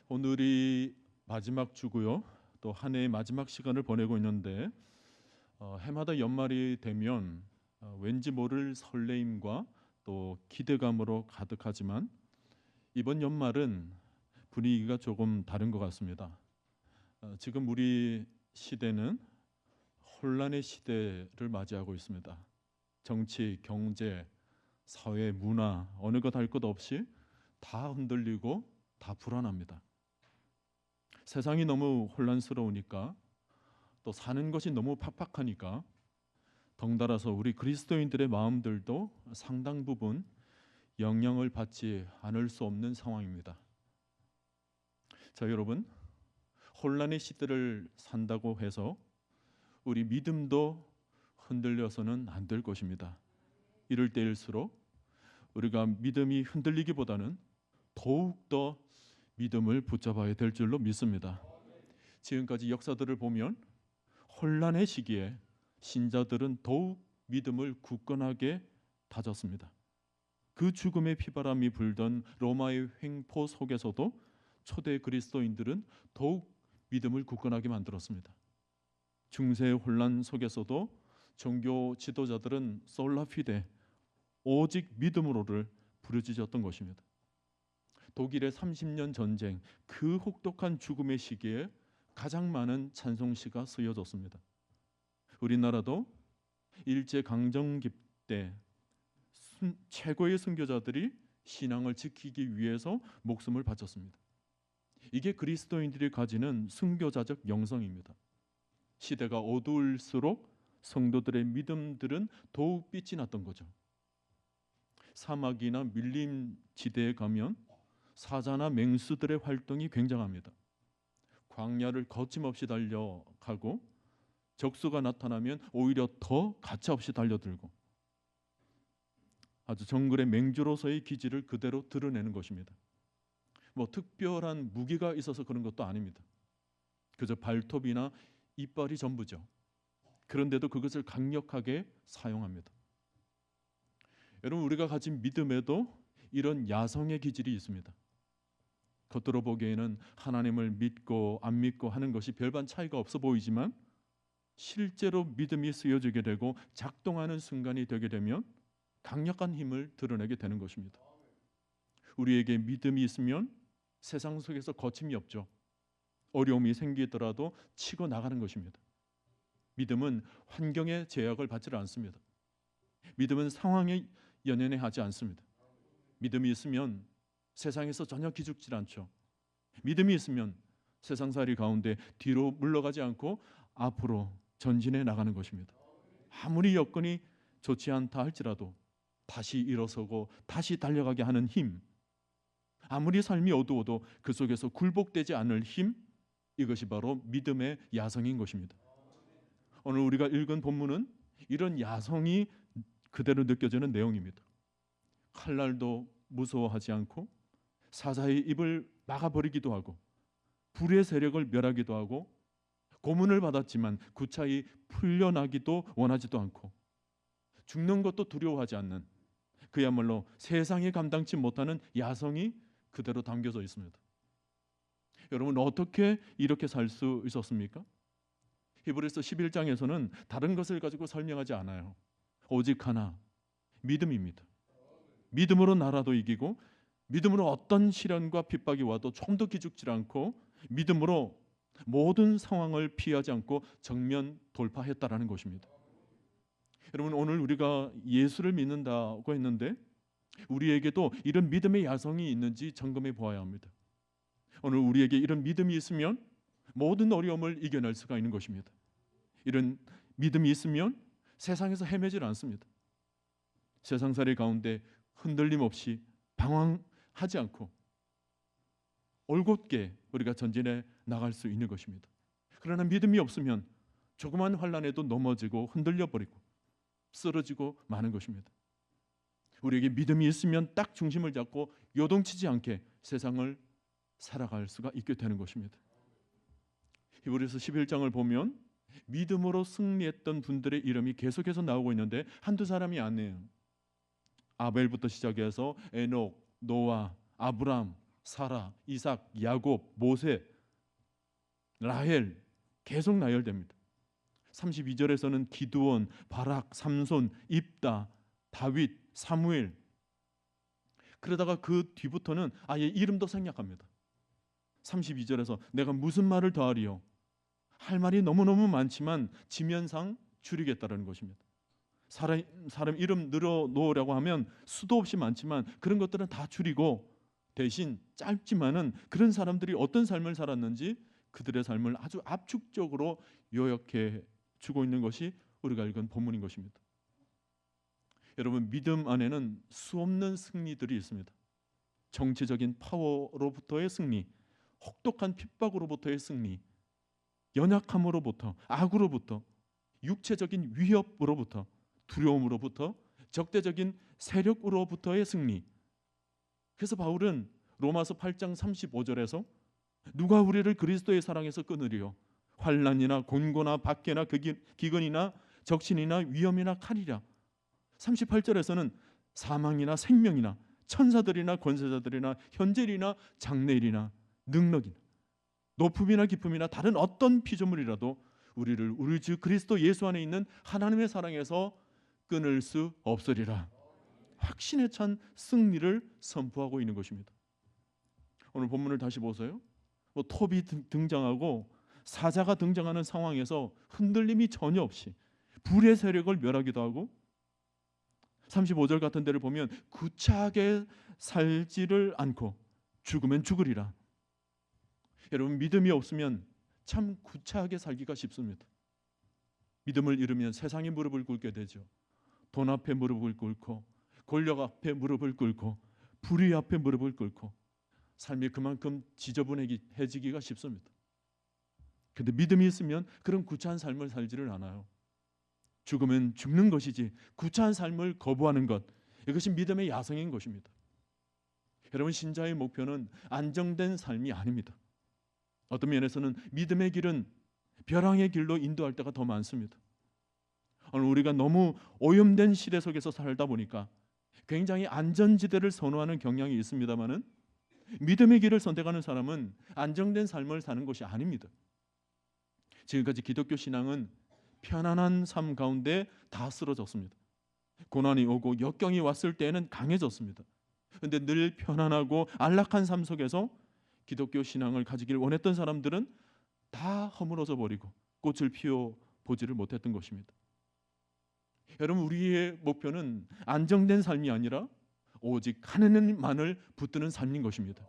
오늘이 마지막 주고요. 또 한 해의 마지막 시간을 보내고 있는데 해마다 연말이 되면 왠지 모를 설레임과 또 기대감으로 가득하지만 이번 연말은 분위기가 조금 다른 것 같습니다. 지금 우리 시대는 혼란의 시대를 맞이하고 있습니다. 정치, 경제, 사회, 문화 어느 것 할 것 없이 다 흔들리고 다 불안합니다. 세상이 너무 혼란스러우니까 또 사는 것이 너무 팍팍하니까 덩달아서 우리 그리스도인들의 마음들도 상당 부분 영향을 받지 않을 수 없는 상황입니다. 자, 여러분, 혼란의 시대를 산다고 해서 우리 믿음도 흔들려서는 안 될 것입니다. 이럴 때일수록 우리가 믿음이 흔들리기보다는 더욱더 믿음을 붙잡아야 될 줄로 믿습니다. 지금까지 역사들을 보면 혼란의 시기에 신자들은 더욱 믿음을 굳건하게 다졌습니다. 그 죽음의 피바람이 불던 로마의 횡포 속에서도 초대 그리스도인들은 더욱 믿음을 굳건하게 만들었습니다. 중세의 혼란 속에서도 종교 지도자들은 솔라피데 오직 믿음으로를 부르짖었던 것입니다. 독일의 30년 전쟁, 그 혹독한 죽음의 시기에 가장 많은 찬송시가 쓰여졌습니다. 우리나라도 일제 강점기 때 최고의 선교자들이 신앙을 지키기 위해서 목숨을 바쳤습니다. 이게 그리스도인들이 가지는 선교자적 영성입니다. 시대가 어두울수록 성도들의 믿음들은 더욱 빛이 났던 거죠. 사막이나 밀림 지대에 가면 사자나 맹수들의 활동이 굉장합니다. 광야를 거침없이 달려가고 적수가 나타나면 오히려 더 가차없이 달려들고 아주 정글의 맹주로서의 기질을 그대로 드러내는 것입니다. 뭐 특별한 무기가 있어서 그런 것도 아닙니다. 그저 발톱이나 이빨이 전부죠. 그런데도 그것을 강력하게 사용합니다. 여러분, 우리가 가진 믿음에도 이런 야성의 기질이 있습니다. 겉으로 보기에는 하나님을 믿고 안 믿고 하는 것이 별반 차이가 없어 보이지만 실제로 믿음이 쓰여지게 되고 작동하는 순간이 되게 되면 강력한 힘을 드러내게 되는 것입니다. 우리에게 믿음이 있으면 세상 속에서 거침이 없죠. 어려움이 생기더라도 치고 나가는 것입니다. 믿음은 환경의 제약을 받지 않습니다. 믿음은 상황에 연연해하지 않습니다. 믿음이 있으면 세상에서 전혀 기죽지 않죠. 믿음이 있으면 세상살이 가운데 뒤로 물러가지 않고 앞으로 전진해 나가는 것입니다. 아무리 여건이 좋지 않다 할지라도 다시 일어서고 다시 달려가게 하는 힘, 아무리 삶이 어두워도 그 속에서 굴복되지 않을 힘, 이것이 바로 믿음의 야성인 것입니다. 오늘 우리가 읽은 본문은 이런 야성이 그대로 느껴지는 내용입니다. 칼날도 무서워하지 않고 사자의 입을 막아버리기도 하고 불의 세력을 멸하기도 하고 고문을 받았지만 구차히 풀려나기도 원하지도 않고 죽는 것도 두려워하지 않는 그야말로 세상이 감당치 못하는 야성이 그대로 담겨져 있습니다. 여러분, 어떻게 이렇게 살 수 있었습니까? 히브리서 11장에서는 다른 것을 가지고 설명하지 않아요. 오직 하나, 믿음입니다. 믿음으로 나라도 이기고 믿음으로 어떤 시련과 핍박이 와도 좀 더 기죽지 않고 믿음으로 모든 상황을 피하지 않고 정면 돌파했다라는 것입니다. 여러분, 오늘 우리가 예수를 믿는다고 했는데 우리에게도 이런 믿음의 야성이 있는지 점검해 보아야 합니다. 오늘 우리에게 이런 믿음이 있으면 모든 어려움을 이겨낼 수가 있는 것입니다. 이런 믿음이 있으면 세상에서 헤매질 않습니다. 세상살이 가운데 흔들림 없이 방황하지 않고 올곧게 우리가 전진해 나갈 수 있는 것입니다. 그러나 믿음이 없으면 조그만 환난에도 넘어지고 흔들려 버리고 쓰러지고 마는 것입니다. 우리에게 믿음이 있으면 딱 중심을 잡고 요동치지 않게 세상을 살아갈 수가 있게 되는 것입니다. 히브리서 11장을 보면 믿음으로 승리했던 분들의 이름이 계속해서 나오고 있는데 한두 사람이 아니에요. 아벨부터 시작해서 에녹, 노아, 아브람, 사라, 이삭, 야곱, 모세, 라헬 계속 나열됩니다. 32절에서는 기드온, 바락, 삼손, 입다, 다윗, 사무엘. 그러다가 그 뒤부터는 아예 이름도 생략합니다. 32절에서 내가 무슨 말을 더하리요? 할 말이 너무너무 많지만 지면상 줄이겠다라는 것입니다. 사람 이름 늘어놓으려고 하면 수도 없이 많지만 그런 것들은 다 줄이고 대신 짧지만은 그런 사람들이 어떤 삶을 살았는지 그들의 삶을 아주 압축적으로 요약해 주고 있는 것이 우리가 읽은 본문인 것입니다. 여러분, 믿음 안에는 수없는 승리들이 있습니다. 정치적인 파워로부터의 승리, 혹독한 핍박으로부터의 승리, 연약함으로부터, 악으로부터, 육체적인 위협으로부터, 두려움으로부터, 적대적인 세력으로부터의 승리. 그래서 바울은 로마서 8장 35절에서 누가 우리를 그리스도의 사랑에서 끊으리요? 환난이나 곤고나 박해나 기근이나 적신이나 위험이나 칼이라. 38절에서는 사망이나 생명이나 천사들이나 권세자들이나 현재일이나 장래일이나 능력이나 높음이나 깊음이나 다른 어떤 피조물이라도 우리를 우리 주 그리스도 예수 안에 있는 하나님의 사랑에서 끊을 수 없으리라. 확신에 찬 승리를 선포하고 있는 것입니다. 오늘 본문을 다시 보세요. 톱이 등장하고 사자가 등장하는 상황에서 흔들림이 전혀 없이 불의 세력을 멸하기도 하고 35절 같은 데를 보면 구차하게 살지를 않고 죽으면 죽으리라. 여러분, 믿음이 없으면 참 구차하게 살기가 쉽습니다. 믿음을 잃으면 세상에 무릎을 꿇게 되죠. 돈 앞에 무릎을 꿇고 권력 앞에 무릎을 꿇고 불의 앞에 무릎을 꿇고 삶이 그만큼 지저분해지기가 쉽습니다. 그런데 믿음이 있으면 그런 구차한 삶을 살지를 않아요. 죽으면 죽는 것이지 구차한 삶을 거부하는 것, 이것이 믿음의 야성인 것입니다. 여러분, 신자의 목표는 안정된 삶이 아닙니다. 어떤 면에서는 믿음의 길은 벼랑의 길로 인도할 때가 더 많습니다. 오늘 우리가 너무 오염된 시대 속에서 살다 보니까 굉장히 안전지대를 선호하는 경향이 있습니다만은 믿음의 길을 선택하는 사람은 안정된 삶을 사는 것이 아닙니다. 지금까지 기독교 신앙은 편안한 삶 가운데 다 쓰러졌습니다. 고난이 오고 역경이 왔을 때에는 강해졌습니다. 그런데 늘 편안하고 안락한 삶 속에서 기독교 신앙을 가지길 원했던 사람들은 다 허물어져 버리고 꽃을 피워보지를 못했던 것입니다. 여러분, 우리의 목표는 안정된 삶이 아니라 오직 하나님만을 붙드는 삶인 것입니다.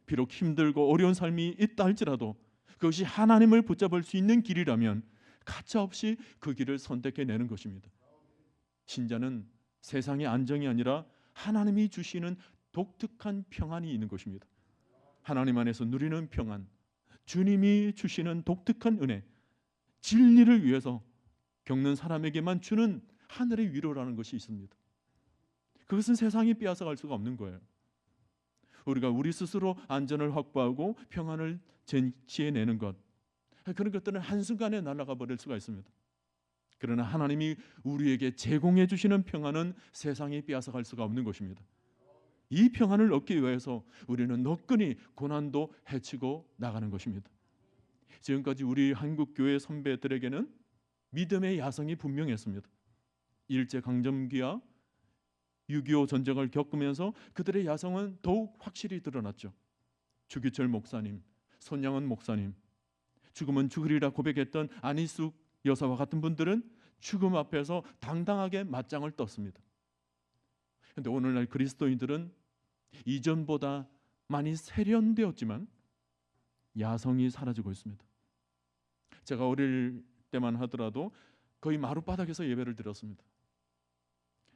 비록 힘들고 어려운 삶이 있다 할지라도 그것이 하나님을 붙잡을 수 있는 길이라면 가차없이 그 길을 선택해내는 것입니다. 신자는 세상의 안정이 아니라 하나님이 주시는 독특한 평안이 있는 것입니다. 하나님 안에서 누리는 평안, 주님이 주시는 독특한 은혜, 진리를 위해서 겪는 사람에게만 주는 하늘의 위로라는 것이 있습니다. 그것은 세상이 빼앗아갈 수가 없는 거예요. 우리가 우리 스스로 안전을 확보하고 평안을 쟁취해내는 것, 그런 것들은 한순간에 날아가 버릴 수가 있습니다. 그러나 하나님이 우리에게 제공해 주시는 평안은 세상이 빼앗아갈 수가 없는 것입니다. 이 평안을 얻기 위해서 우리는 너끈히 고난도 헤치고 나가는 것입니다. 지금까지 우리 한국교회 선배들에게는 믿음의 야성이 분명했습니다. 일제강점기와 6.25 전쟁을 겪으면서 그들의 야성은 더욱 확실히 드러났죠. 주기철 목사님, 손양원 목사님, 죽으면 죽으리라 고백했던 안희숙 여사와 같은 분들은 죽음 앞에서 당당하게 맞짱을 떴습니다. 그런데 오늘날 그리스도인들은 이전보다 많이 세련되었지만 야성이 사라지고 있습니다. 제가 어릴 때만 하더라도 거의 마룻바닥에서 예배를 드렸습니다.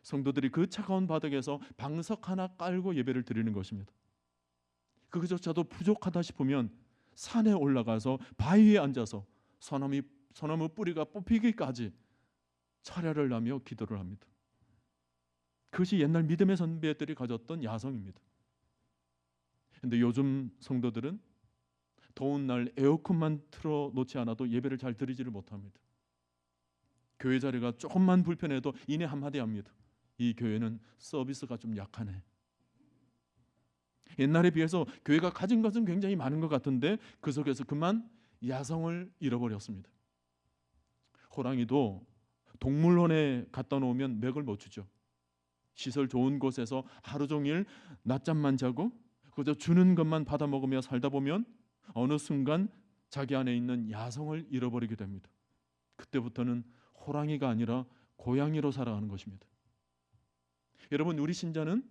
성도들이 그 차가운 바닥에서 방석 하나 깔고 예배를 드리는 것입니다. 그것조차도 부족하다 싶으면 산에 올라가서 바위에 앉아서 소나무 뿌리가 뽑히기까지 철야를 하며 기도를 합니다. 그것이 옛날 믿음의 선배들이 가졌던 야성입니다. 그런데 요즘 성도들은 더운 날 에어컨만 틀어놓지 않아도 예배를 잘 드리지를 못합니다. 교회 자리가 조금만 불편해도 이내 한마디 합니다. 이 교회는 서비스가 좀 약하네. 옛날에 비해서 교회가 가진 것은 굉장히 많은 것 같은데 그 속에서 그만 야성을 잃어버렸습니다. 호랑이도 동물원에 갖다 놓으면 맥을 못 추죠. 시설 좋은 곳에서 하루 종일 낮잠만 자고 그저 주는 것만 받아 먹으며 살다 보면 어느 순간 자기 안에 있는 야성을 잃어버리게 됩니다. 그때부터는 호랑이가 아니라 고양이로 살아가는 것입니다. 여러분, 우리 신자는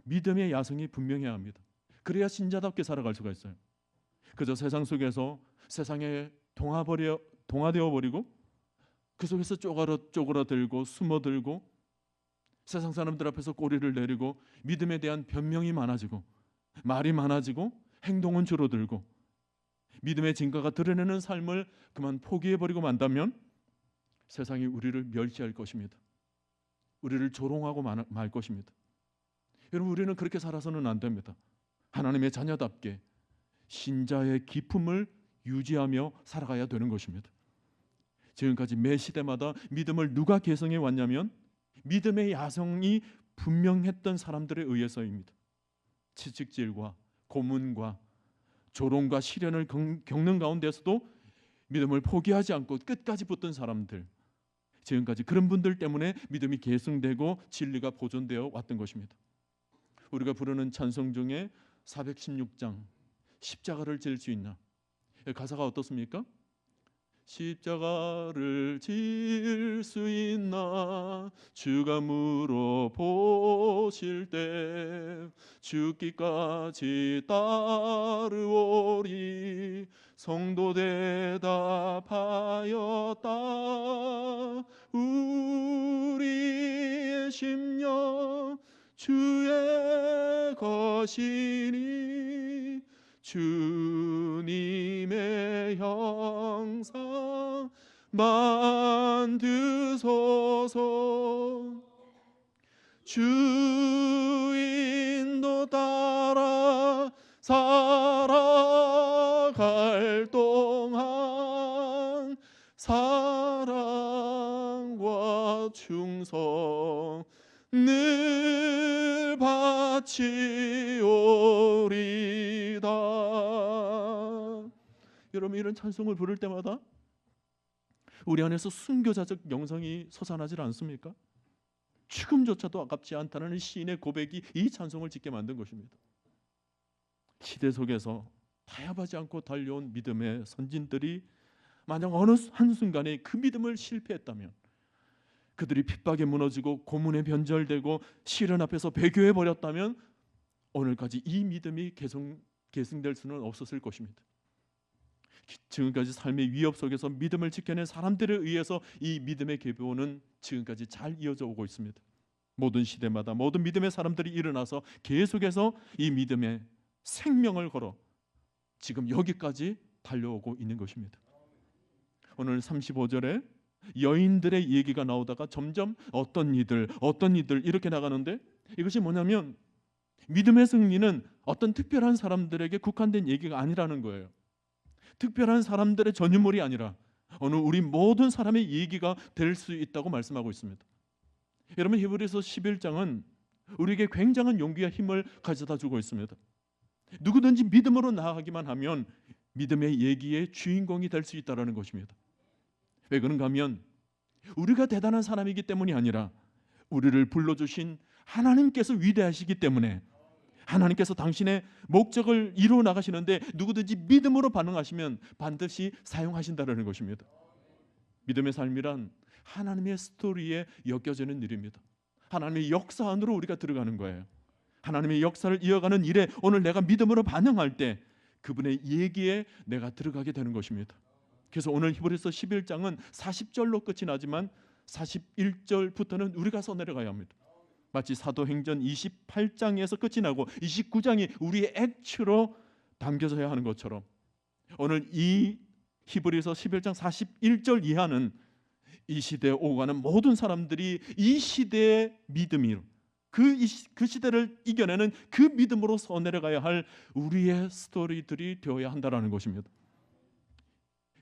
믿음의 야성이 분명해야 합니다. 그래야 신자답게 살아갈 수가 있어요. 그저 세상 속에서 세상에 동화되어 버리고 그 속에서 쪼그라들고 숨어들고 세상 사람들 앞에서 꼬리를 내리고 믿음에 대한 변명이 많아지고 말이 많아지고 행동은 줄어들고 믿음의 진가가 드러내는 삶을 그만 포기해버리고 만다면 세상이 우리를 멸시할 것입니다. 우리를 조롱하고 말 것입니다. 여러분, 우리는 그렇게 살아서는 안 됩니다. 하나님의 자녀답게 신자의 기품을 유지하며 살아가야 되는 것입니다. 지금까지 매 시대마다 믿음을 누가 계승해 왔냐면 믿음의 야성이 분명했던 사람들에 의해서입니다. 채찍질과 고문과 조롱과 시련을 겪는 가운데서도 믿음을 포기하지 않고 끝까지 붙든 사람들, 지금까지 그런 분들 때문에 믿음이 계승되고 진리가 보존되어 왔던 것입니다. 우리가 부르는 찬송 중에 416장 십자가를 질 수 있나, 가사가 어떻습니까? 십자가를 질 수 있나 주가 물어보실 때 죽기까지 따르오리. 성도 대답하였다. 우리의 심령 주의 것이니 주님의 형상 만드소서. 주인도 따라 살아갈 동안 사랑과 충성 늘 바치오리다. 여러분, 이런 찬송을 부를 때마다 우리 안에서 순교자적 영성이 솟아나질 않습니까? 죽음조차도 아깝지 않다는 시인의 고백이 이 찬송을 짓게 만든 것입니다. 시대 속에서 타협하지 않고 달려온 믿음의 선진들이 만약 어느 한순간에 그 믿음을 실패했다면, 그들이 핍박에 무너지고 고문에 변절되고 시련 앞에서 배교해 버렸다면 오늘까지 이 믿음이 계승될 수는 없었을 것입니다. 지금까지 삶의 위협 속에서 믿음을 지켜낸 사람들에 의해서 이 믿음의 계보는 지금까지 잘 이어져 오고 있습니다. 모든 시대마다 모든 믿음의 사람들이 일어나서 계속해서 이 믿음의 생명을 걸어 지금 여기까지 달려오고 있는 것입니다. 오늘 35절에 여인들의 얘기가 나오다가 점점 어떤 이들 이렇게 나가는데, 이것이 뭐냐면 믿음의 승리는 어떤 특별한 사람들에게 국한된 얘기가 아니라는 거예요. 특별한 사람들의 전유물이 아니라 어느 우리 모든 사람의 얘기가 될 수 있다고 말씀하고 있습니다. 여러분, 히브리서 11장은 우리에게 굉장한 용기와 힘을 가져다 주고 있습니다. 누구든지 믿음으로 나아가기만 하면 믿음의 얘기의 주인공이 될 수 있다는 것입니다. 왜 그런가 하면 우리가 대단한 사람이기 때문이 아니라 우리를 불러주신 하나님께서 위대하시기 때문에, 하나님께서 당신의 목적을 이루어 나가시는데 누구든지 믿음으로 반응하시면 반드시 사용하신다는 것입니다. 믿음의 삶이란 하나님의 스토리에 엮여지는 일입니다. 하나님의 역사 안으로 우리가 들어가는 거예요. 하나님의 역사를 이어가는 일에 오늘 내가 믿음으로 반응할 때 그분의 얘기에 내가 들어가게 되는 것입니다. 그래서 오늘 히브리서 11장은 40절로 끝이 나지만 41절부터는 우리가 써내려가야 합니다. 마치 사도행전 28장에서 끝이 나고 29장이 우리의 액추로 담겨져야 하는 것처럼 오늘 이 히브리서 11장 41절 이하는 이 시대에 오고 가는 모든 사람들이 이 시대의 믿음이 그 시대를 이겨내는 그 믿음으로 써내려가야 할 우리의 스토리들이 되어야 한다는 것입니다.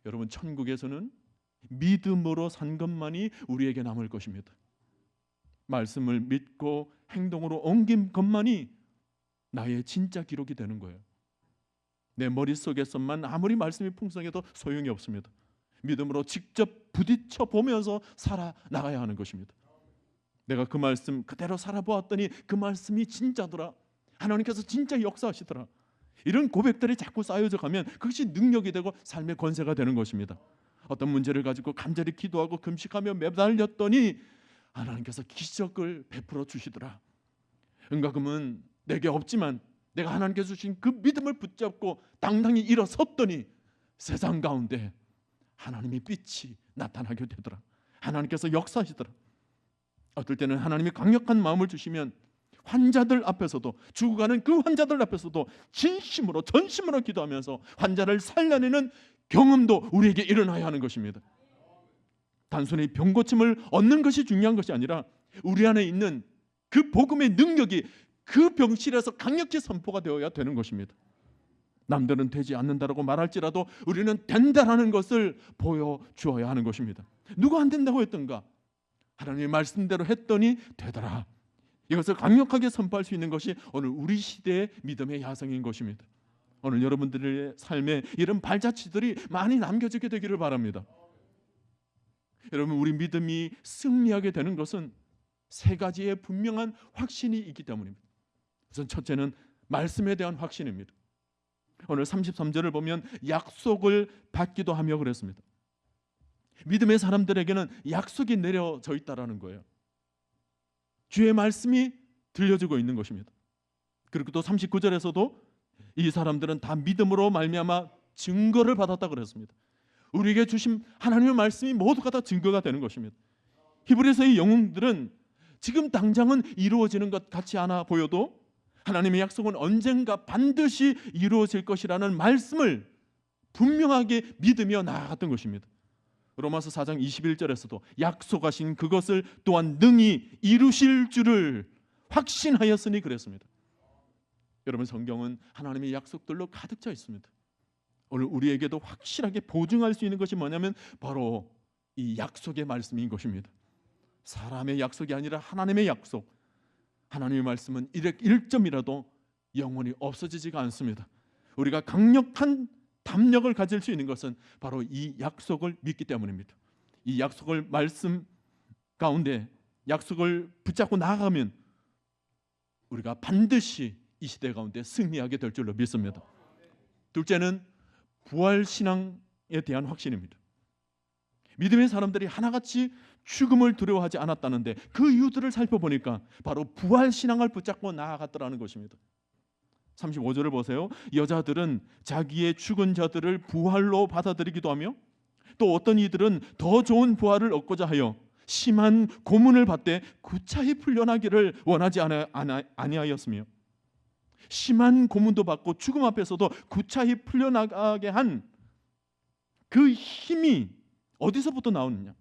여러분, 천국에서는 믿음으로 산 것만이 우리에게 남을 것입니다. 말씀을 믿고 행동으로 옮긴 것만이 나의 진짜 기록이 되는 거예요. 내 머릿속에서만 아무리 말씀이 풍성해도 소용이 없습니다. 믿음으로 직접 부딪혀 보면서 살아나가야 하는 것입니다. 내가 그 말씀 그대로 살아보았더니 그 말씀이 진짜더라. 하나님께서 진짜 역사하시더라. 이런 고백들이 자꾸 쌓여져 가면 그것이 능력이 되고 삶의 권세가 되는 것입니다. 어떤 문제를 가지고 간절히 기도하고 금식하며 매달렸더니 하나님께서 기적을 베풀어 주시더라. 응가금은 내게 없지만 내가 하나님께서 주신 그 믿음을 붙잡고 당당히 일어섰더니 세상 가운데 하나님의 빛이 나타나게 되더라. 하나님께서 역사하시더라. 어떨 때는 하나님이 강력한 마음을 주시면 환자들 앞에서도, 죽어가는 그 환자들 앞에서도 진심으로 전심으로 기도하면서 환자를 살려내는 경험도 우리에게 일어나야 하는 것입니다. 단순히 병고침을 얻는 것이 중요한 것이 아니라 우리 안에 있는 그 복음의 능력이 그 병실에서 강력히 선포가 되어야 되는 것입니다. 남들은 되지 않는다라고 말할지라도 우리는 된다라는 것을 보여주어야 하는 것입니다. 누가 안 된다고 했던가? 하나님의 말씀대로 했더니 되더라. 이것을 강력하게 선포할 수 있는 것이 오늘 우리 시대의 믿음의 야성인 것입니다. 오늘 여러분들의 삶에 이런 발자취들이 많이 남겨지게 되기를 바랍니다. 여러분, 우리 믿음이 승리하게 되는 것은 세 가지의 분명한 확신이 있기 때문입니다. 우선 첫째는 말씀에 대한 확신입니다. 오늘 33절을 보면 약속을 받기도 하며 그랬습니다. 믿음의 사람들에게는 약속이 내려져 있다라는 거예요. 주의 말씀이 들려주고 있는 것입니다. 그리고 또 39절에서도 이 사람들은 다 믿음으로 말미암아 증거를 받았다 그랬습니다. 우리에게 주신 하나님의 말씀이 모두가 다 증거가 되는 것입니다. 히브리서의 영웅들은 지금 당장은 이루어지는 것 같지 않아 보여도 하나님의 약속은 언젠가 반드시 이루어질 것이라는 말씀을 분명하게 믿으며 나아갔던 것입니다. 로마서 4장 21절에서도 약속하신 그것을 또한 능히 이루실 줄을 확신하였으니 그랬습니다. 여러분, 성경은 하나님의 약속들로 가득 차 있습니다. 오늘 우리에게도 확실하게 보증할 수 있는 것이 뭐냐면 바로 이 약속의 말씀인 것입니다. 사람의 약속이 아니라 하나님의 약속. 하나님의 말씀은 1점이라도 영원히 없어지지가 않습니다. 우리가 강력한 담력을 가질 수 있는 것은 바로 이 약속을 믿기 때문입니다. 이 약속을 말씀 가운데 약속을 붙잡고 나아가면 우리가 반드시 이 시대 가운데 승리하게 될 줄로 믿습니다. 둘째는 부활신앙에 대한 확신입니다. 믿음의 사람들이 하나같이 죽음을 두려워하지 않았다는데 그 이유들을 살펴보니까 바로 부활신앙을 붙잡고 나아갔더라는 것입니다. 35절을 보세요. 여자들은 자기의 죽은 자들을 부활로 받아들이기도 하며 또 어떤 이들은 더 좋은 부활을 얻고자 하여 심한 고문을 받되 구차히 풀려나기를 원하지 아니하였으며 심한 고문도 받고 죽음 앞에서도 구차히 풀려나가게 한 그 힘이 어디서부터 나오느냐?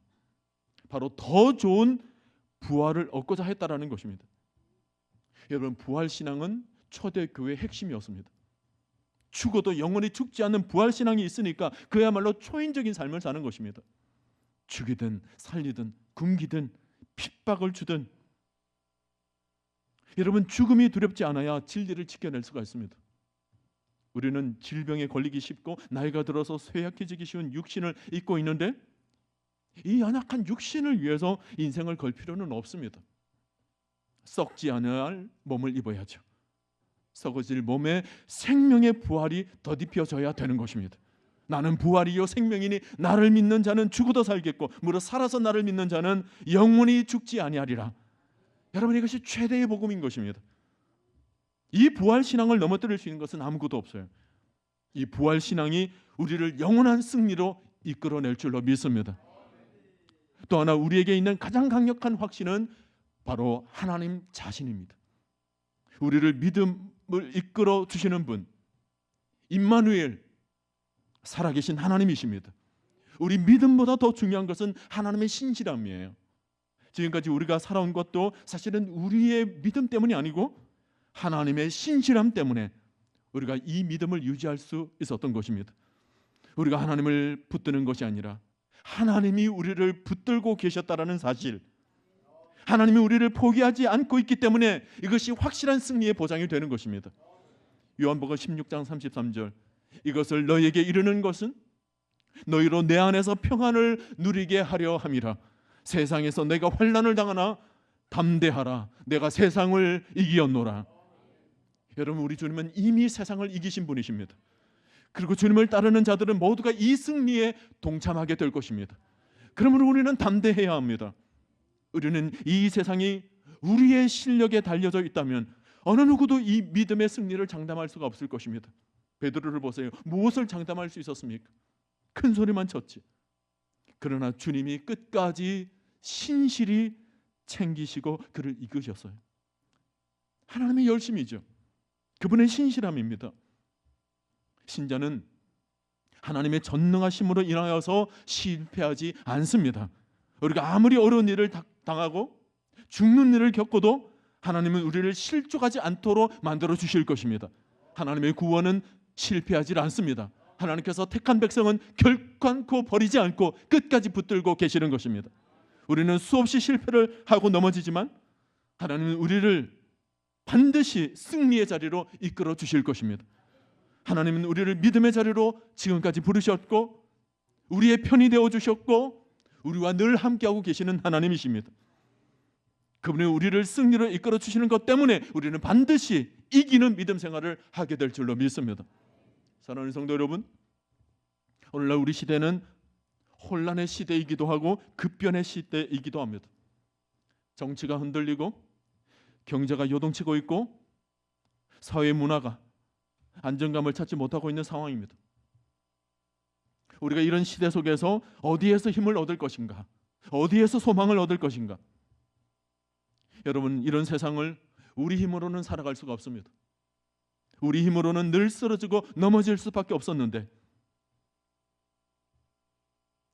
바로 더 좋은 부활을 얻고자 했다라는 것입니다. 여러분, 부활신앙은 초대교회의 핵심이었습니다. 죽어도 영원히 죽지 않는 부활신앙이 있으니까 그야말로 초인적인 삶을 사는 것입니다. 죽이든 살리든 굶기든 핍박을 주든 여러분, 죽음이 두렵지 않아야 진리를 지켜낼 수가 있습니다. 우리는 질병에 걸리기 쉽고 나이가 들어서 쇠약해지기 쉬운 육신을 입고 있는데 이 연약한 육신을 위해서 인생을 걸 필요는 없습니다. 썩지 않을 몸을 입어야죠. 썩어질 몸에 생명의 부활이 덧입혀져야 되는 것입니다. 나는 부활이요 생명이니 나를 믿는 자는 죽어도 살겠고 무릇 살아서 나를 믿는 자는 영원히 죽지 아니하리라. 여러분, 이것이 최대의 복음인 것입니다. 이 부활신앙을 넘어뜨릴 수 있는 것은 아무것도 없어요. 이 부활신앙이 우리를 영원한 승리로 이끌어낼 줄로 믿습니다. 또 하나 우리에게 있는 가장 강력한 확신은 바로 하나님 자신입니다. 우리를 믿음을 이끌어 주시는 분, 임마누엘, 살아계신 하나님이십니다. 우리 믿음보다 더 중요한 것은 하나님의 신실함이에요. 지금까지 우리가 살아온 것도 사실은 우리의 믿음 때문이 아니고 하나님의 신실함 때문에 우리가 이 믿음을 유지할 수 있었던 것입니다. 우리가 하나님을 붙드는 것이 아니라 하나님이 우리를 붙들고 계셨다라는 사실, 하나님이 우리를 포기하지 않고 있기 때문에 이것이 확실한 승리의 보장이 되는 것입니다. 요한복음 16장 33절, 이것을 너희에게 이르는 것은 너희로 내 안에서 평안을 누리게 하려 함이라. 세상에서 내가 환난을 당하나 담대하라, 내가 세상을 이기었노라. 여러분, 우리 주님은 이미 세상을 이기신 분이십니다. 그리고 주님을 따르는 자들은 모두가 이 승리에 동참하게 될 것입니다. 그러므로 우리는 담대해야 합니다. 우리는 이 세상이 우리의 실력에 달려져 있다면 어느 누구도 이 믿음의 승리를 장담할 수가 없을 것입니다. 베드로를 보세요. 무엇을 장담할 수 있었습니까? 큰 소리만 쳤지. 그러나 주님이 끝까지 신실히 챙기시고 그를 이끄셨어요. 하나님의 열심이죠. 그분의 신실함입니다. 신자는 하나님의 전능하심으로 인하여서 실패하지 않습니다. 우리가 아무리 어려운 일을 당하고 죽는 일을 겪어도 하나님은 우리를 실족하지 않도록 만들어 주실 것입니다. 하나님의 구원은 실패하지 않습니다. 하나님께서 택한 백성은 결단코 버리지 않고 끝까지 붙들고 계시는 것입니다. 우리는 수없이 실패를 하고 넘어지지만 하나님은 우리를 반드시 승리의 자리로 이끌어 주실 것입니다. 하나님은 우리를 믿음의 자리로 지금까지 부르셨고 우리의 편이 되어 주셨고 우리와 늘 함께하고 계시는 하나님이십니다. 그분이 우리를 승리로 이끌어 주시는 것 때문에 우리는 반드시 이기는 믿음 생활을 하게 될 줄로 믿습니다. 사랑하는 성도 여러분, 오늘날 우리 시대는 혼란의 시대이기도 하고 급변의 시대이기도 합니다. 정치가 흔들리고 경제가 요동치고 있고 사회 문화가 안정감을 찾지 못하고 있는 상황입니다. 우리가 이런 시대 속에서 어디에서 힘을 얻을 것인가? 어디에서 소망을 얻을 것인가? 여러분, 이런 세상을 우리 힘으로는 살아갈 수가 없습니다. 우리 힘으로는 늘 쓰러지고 넘어질 수밖에 없었는데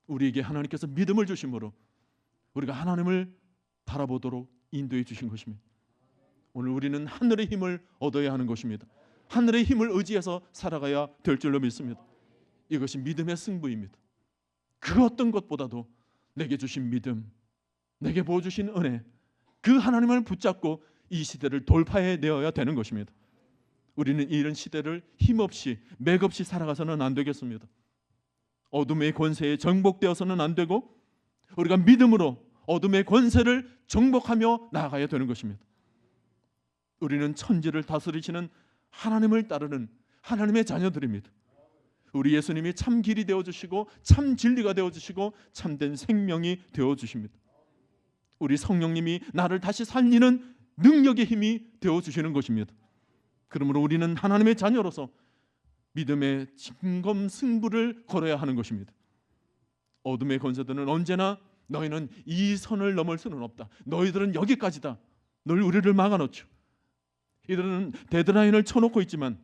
우리에게 하나님께서 믿음을 주심으로 우리가 하나님을 바라보도록 인도해 주신 것입니다. 오늘 우리는 하늘의 힘을 얻어야 하는 것입니다. 하늘의 힘을 의지해서 살아가야 될 줄로 믿습니다. 이것이 믿음의 승부입니다. 그 어떤 것보다도 내게 주신 믿음, 내게 부어주신 은혜, 그 하나님을 붙잡고 이 시대를 돌파해 내어야 되는 것입니다. 우리는 이런 시대를 힘없이 맥없이 살아가서는 안 되겠습니다. 어둠의 권세에 정복되어서는 안 되고 우리가 믿음으로 어둠의 권세를 정복하며 나아가야 되는 것입니다. 우리는 천지를 다스리시는 하나님을 따르는 하나님의 자녀들입니다. 우리 예수님이 참 길이 되어주시고 참 진리가 되어주시고 참된 생명이 되어주십니다. 우리 성령님이 나를 다시 살리는 능력의 힘이 되어주시는 것입니다. 그러므로 우리는 하나님의 자녀로서 믿음의 진검승부를 걸어야 하는 것입니다. 어둠의 권세들은 언제나 너희는 이 선을 넘을 수는 없다, 너희들은 여기까지다, 늘 우리를 막아놓죠. 이들은 데드라인을 쳐놓고 있지만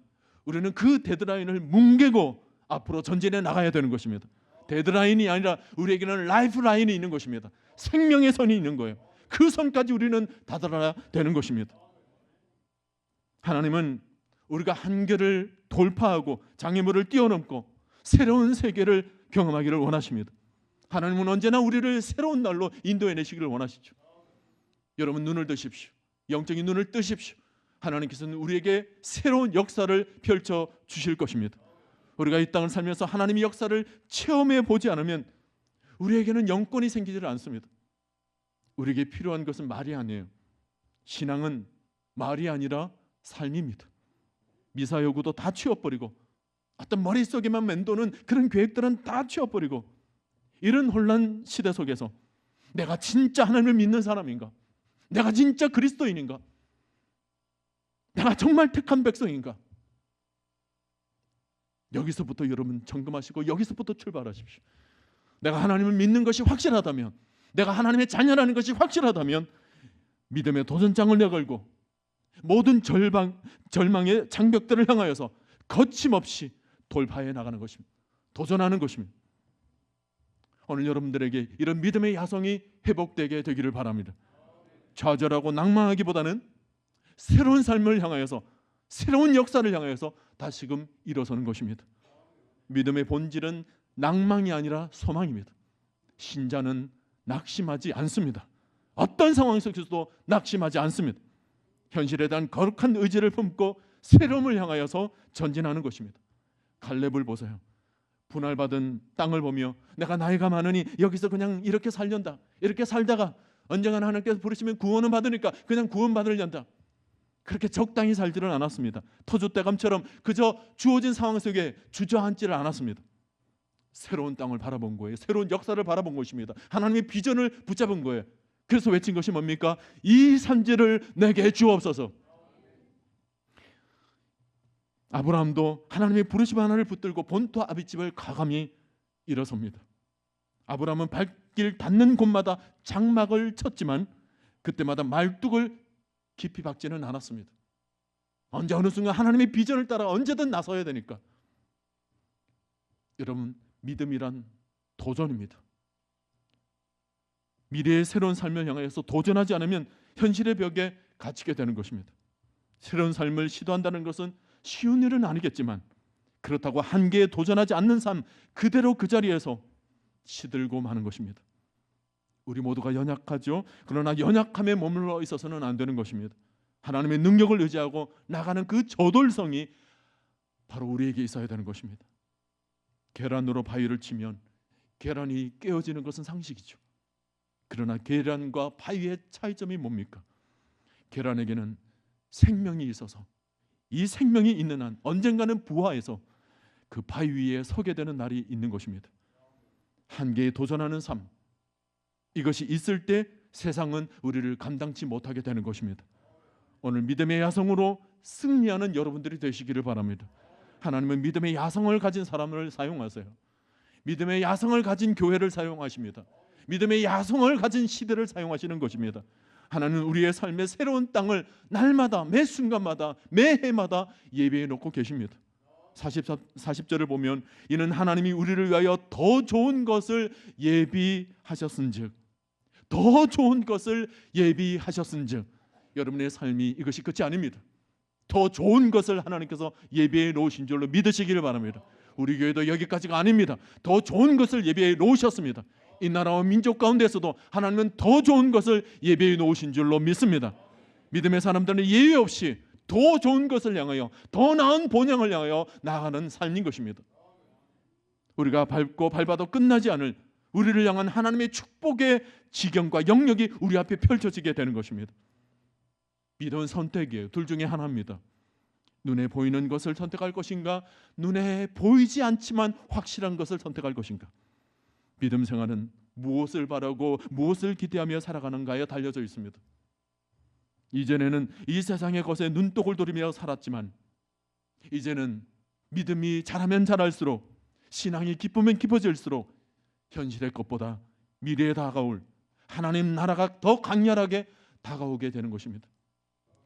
우리는 그 데드라인을 뭉개고 앞으로 전진해 나가야 되는 것입니다. 데드라인이 아니라 우리에게는 라이프라인이 있는 것입니다. 생명의 선이 있는 거예요. 그 선까지 우리는 다다라야 되는 것입니다. 하나님은 우리가 한계를 돌파하고 장애물을 뛰어넘고 새로운 세계를 경험하기를 원하십니다. 하나님은 언제나 우리를 새로운 날로 인도해내시기를 원하시죠. 여러분, 눈을 뜨십시오. 영적인 눈을 뜨십시오. 하나님께서는 우리에게 새로운 역사를 펼쳐 주실 것입니다. 우리가 이 땅을 살면서 하나님의 역사를 체험해 보지 않으면 우리에게는 영권이 생기지를 않습니다. 우리에게 필요한 것은 말이 아니에요. 신앙은 말이 아니라 삶입니다. 미사 여구도 다 치워버리고 어떤 머릿속에만 맴도는 그런 계획들은 다 치워버리고 이런 혼란 시대 속에서 내가 진짜 하나님을 믿는 사람인가? 내가 진짜 그리스도인인가? 내가 정말 택한 백성인가? 여기서부터 여러분 점검하시고 여기서부터 출발하십시오. 내가 하나님을 믿는 것이 확실하다면, 내가 하나님의 자녀라는 것이 확실하다면 믿음의 도전장을 내걸고 모든 절망의 장벽들을 향하여서 거침없이 돌파해 나가는 것입니다. 도전하는 것입니다. 오늘 여러분들에게 이런 믿음의 야성이 회복되게 되기를 바랍니다. 좌절하고 낭망하기보다는 새로운 삶을 향하여서, 새로운 역사를 향하여서 다시금 일어서는 것입니다. 믿음의 본질은 낭망이 아니라 소망입니다. 신자는 낙심하지 않습니다. 어떤 상황 속에서도 낙심하지 않습니다. 현실에 대한 거룩한 의지를 품고 새로움을 향하여서 전진하는 것입니다. 갈렙을 보세요. 분할받은 땅을 보며 내가 나이가 많으니 여기서 그냥 이렇게 살련다. 이렇게 살다가 언젠가 하나님께서 부르시면 구원은 받으니까 그냥 구원 받으련다. 그렇게 적당히 살지는 않았습니다. 터줏대감처럼 그저 주어진 상황 속에 주저앉지를 않았습니다. 새로운 땅을 바라본 거예요. 새로운 역사를 바라본 것입니다. 하나님의 비전을 붙잡은 거예요. 그래서 외친 것이 뭡니까? 이 산지를 내게 주옵소서. 아브라함도 하나님의 부르심 하나를 붙들고 본토 아비집을 과감히 일어섭니다. 아브라함은 발길 닿는 곳마다 장막을 쳤지만 그때마다 말뚝을 깊이 박지는 않았습니다. 언제 어느 순간 하나님의 비전을 따라 언제든 나서야 되니까. 여러분, 믿음이란 도전입니다. 미래의 새로운 삶을 향해서 도전하지 않으면 현실의 벽에 갇히게 되는 것입니다. 새로운 삶을 시도한다는 것은 쉬운 일은 아니겠지만 그렇다고 한계에 도전하지 않는 삶 그대로 그 자리에서 시들고 마는 것입니다. 우리 모두가 연약하죠. 그러나 연약함에 머물러 있어서는 안 되는 것입니다. 하나님의 능력을 의지하고 나가는 그 저돌성이 바로 우리에게 있어야 되는 것입니다. 계란으로 바위를 치면 계란이 깨어지는 것은 상식이죠. 그러나 계란과 바위의 차이점이 뭡니까? 계란에게는 생명이 있어서 이 생명이 있는 한 언젠가는 부화해서 그 바위 위에 서게 되는 날이 있는 것입니다. 한계에 도전하는 삶, 이것이 있을 때 세상은 우리를 감당치 못하게 되는 것입니다. 오늘 믿음의 야성으로 승리하는 여러분들이 되시기를 바랍니다. 하나님은 믿음의 야성을 가진 사람을 사용하세요. 믿음의 야성을 가진 교회를 사용하십니다. 믿음의 야성을 가진 시대를 사용하시는 것입니다. 하나님은 우리의 삶의 새로운 땅을 날마다 매 순간마다 매 해마다 예배해 놓고 계십니다. 40절을 보면 이는 하나님이 우리를 위하여 더 좋은 것을 예비하셨은즉, 더 좋은 것을 예비하셨은즉, 여러분의 삶이 이것이 끝이 아닙니다. 더 좋은 것을 하나님께서 예비해 놓으신 줄로 믿으시기를 바랍니다. 우리 교회도 여기까지가 아닙니다. 더 좋은 것을 예비해 놓으셨습니다. 이 나라와 민족 가운데서도 하나님은 더 좋은 것을 예비해 놓으신 줄로 믿습니다. 믿음의 사람들은 예외 없이 더 좋은 것을 향하여 더 나은 본향을 향하여 나아가는 삶인 것입니다. 우리가 밟고 밟아도 끝나지 않을 우리를 향한 하나님의 축복의 지경과 영역이 우리 앞에 펼쳐지게 되는 것입니다. 믿음은 선택이에요. 둘 중에 하나입니다. 눈에 보이는 것을 선택할 것인가, 눈에 보이지 않지만 확실한 것을 선택할 것인가. 믿음 생활은 무엇을 바라고 무엇을 기대하며 살아가는가에 달려져 있습니다. 이전에는 이 세상의 것에 눈독을 들이며 살았지만 이제는 믿음이 자라면 자랄수록, 신앙이 깊으면 깊어질수록 현실의 것보다 미래에 다가올 하나님 나라가 더 강렬하게 다가오게 되는 것입니다.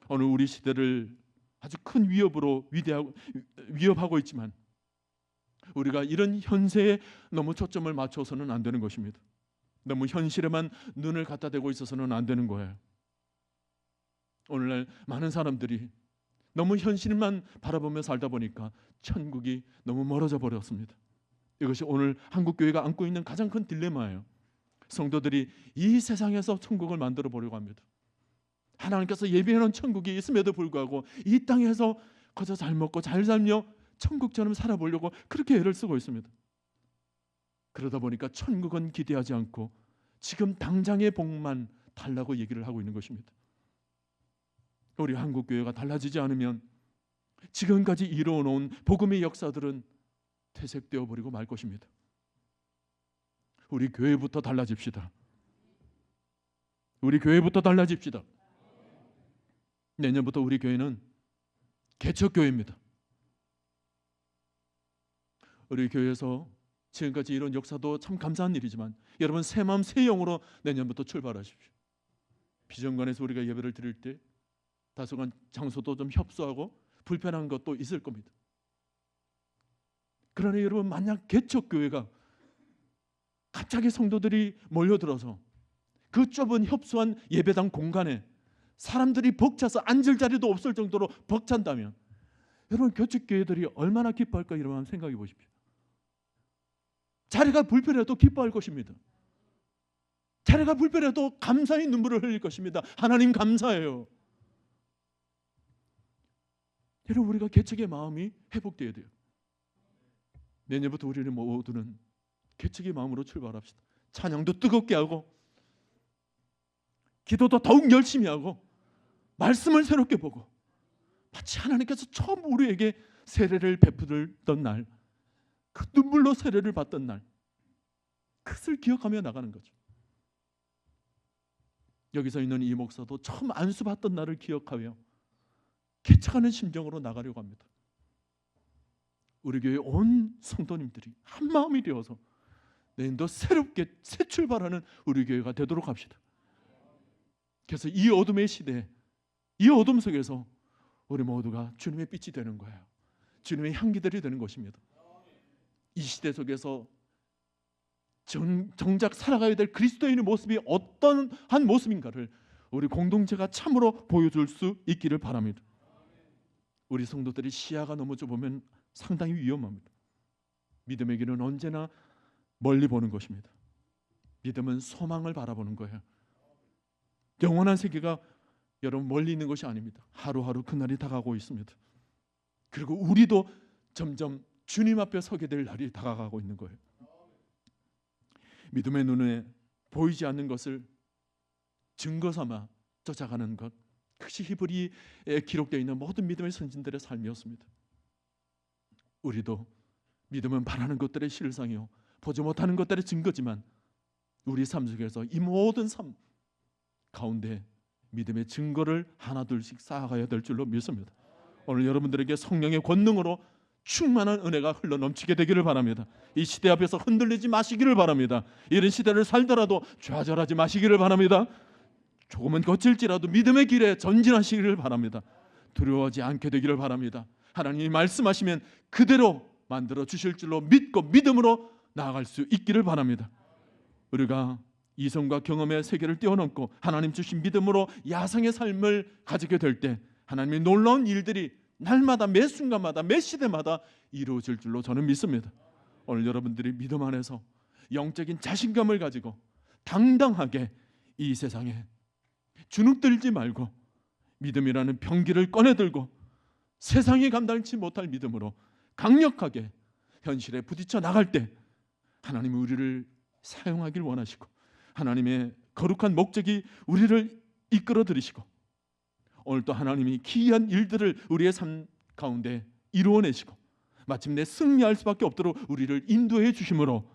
오늘 우리 시대를 아주 큰 위협으로 위협하고 있지만 우리가 이런 현세에 너무 초점을 맞춰서는 안 되는 것입니다. 너무 현실에만 눈을 갖다 대고 있어서는 안 되는 거예요. 오늘날 많은 사람들이 너무 현실만 바라보며 살다 보니까 천국이 너무 멀어져 버렸습니다. 이것이 오늘 한국교회가 안고 있는 가장 큰 딜레마예요. 성도들이 이 세상에서 천국을 만들어 보려고 합니다. 하나님께서 예비해놓은 천국이 있음에도 불구하고 이 땅에서 거저 잘 먹고 잘 살며 천국처럼 살아보려고 그렇게 애를 쓰고 있습니다. 그러다 보니까 천국은 기대하지 않고 지금 당장의 복만 달라고 얘기를 하고 있는 것입니다. 우리 한국교회가 달라지지 않으면 지금까지 이루어놓은 복음의 역사들은 퇴색되어 버리고 말 것입니다. 우리 교회부터 달라집시다. 우리 교회부터 달라집시다. 내년부터 우리 교회는 개척교회입니다. 우리 교회에서 지금까지 이런 역사도 참 감사한 일이지만 여러분 새 마음 새 영으로 내년부터 출발하십시오. 비전관에서 우리가 예배를 드릴 때 다소간 장소도 좀 협소하고 불편한 것도 있을 겁니다. 그러나 여러분 만약 개척교회가 갑자기 성도들이 몰려들어서 그 좁은 협소한 예배당 공간에 사람들이 벅차서 앉을 자리도 없을 정도로 벅찬다면 여러분 개척교회들이 얼마나 기뻐할까 여러분 생각해 보십시오. 자리가 불편해도 기뻐할 것입니다. 자리가 불편해도 감사의 눈물을 흘릴 것입니다. 하나님 감사해요. 여러분, 우리가 개척의 마음이 회복되어야 돼요. 내년부터 우리는 모두는 개척의 마음으로 출발합시다. 찬양도 뜨겁게 하고, 기도도 더욱 열심히 하고, 말씀을 새롭게 보고, 마치 하나님께서 처음 우리에게 세례를 베풀던 날, 그 눈물로 세례를 받던 날, 그것을 기억하며 나가는 거죠. 여기서 있는 이 목사도 처음 안수 받던 날을 기억하며 개척하는 심정으로 나가려고 합니다. 우리 교회 온 성도님들이 한 마음이 되어서 내년도 새롭게 새 출발하는 우리 교회가 되도록 합시다. 그래서 이 어둠의 시대에, 이 어둠 속에서 우리 모두가 주님의 빛이 되는 거예요. 주님의 향기들이 되는 것입니다. 이 시대 속에서 정작 살아가야 될 그리스도인의 모습이 어떤 한 모습인가를 우리 공동체가 참으로 보여줄 수 있기를 바랍니다. 우리 성도들이 시야가 너무 좁으면 상당히 위험합니다. 믿음의 길은 언제나 멀리 보는 것입니다. 믿음은 소망을 바라보는 거예요. 영원한 세계가 여러분 멀리 있는 것이 아닙니다. 하루하루 그날이 다가오고 있습니다. 그리고 우리도 점점 주님 앞에 서게 될 날이 다가가고 있는 거예요. 믿음의 눈에 보이지 않는 것을 증거 삼아 쫓아가는 것, 그것이 히브리에 기록되어 있는 모든 믿음의 선진들의 삶이었습니다. 우리도 믿음은 바라는 것들의 실상이요 보지 못하는 것들의 증거지만, 우리 삶 속에서 이 모든 삶 가운데 믿음의 증거를 하나둘씩 쌓아가야 될 줄로 믿습니다. 오늘 여러분들에게 성령의 권능으로 충만한 은혜가 흘러넘치게 되기를 바랍니다. 이 시대 앞에서 흔들리지 마시기를 바랍니다. 이런 시대를 살더라도 좌절하지 마시기를 바랍니다. 조금은 거칠지라도 믿음의 길에 전진하시기를 바랍니다. 두려워하지 않게 되기를 바랍니다. 하나님이 말씀하시면 그대로 만들어 주실 줄로 믿고 믿음으로 나아갈 수 있기를 바랍니다. 우리가 이성과 경험의 세계를 뛰어넘고 하나님 주신 믿음으로 야성의 삶을 가지게 될 때 하나님의 놀라운 일들이 날마다 매 순간마다 매 시대마다 이루어질 줄로 저는 믿습니다. 오늘 여러분들이 믿음 안에서 영적인 자신감을 가지고 당당하게 이 세상에 주눅들지 말고 믿음이라는 병기를 꺼내들고 세상이 감당치 못할 믿음으로 강력하게 현실에 부딪혀 나갈 때 하나님이 우리를 사용하길 원하시고 하나님의 거룩한 목적이 우리를 이끌어 들이시고 오늘 또 하나님이 기이한 일들을 우리의 삶 가운데 이루어내시고 마침내 승리할 수밖에 없도록 우리를 인도해 주심으로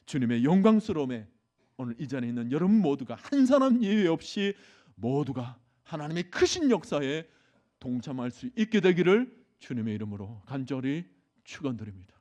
주님의 영광스러움에 오늘 이 자리에 있는 여러분 모두가 한 사람 예외 없이 모두가 하나님의 크신 역사에 동참할 수 있게 되기를 주님의 이름으로 간절히 축원드립니다.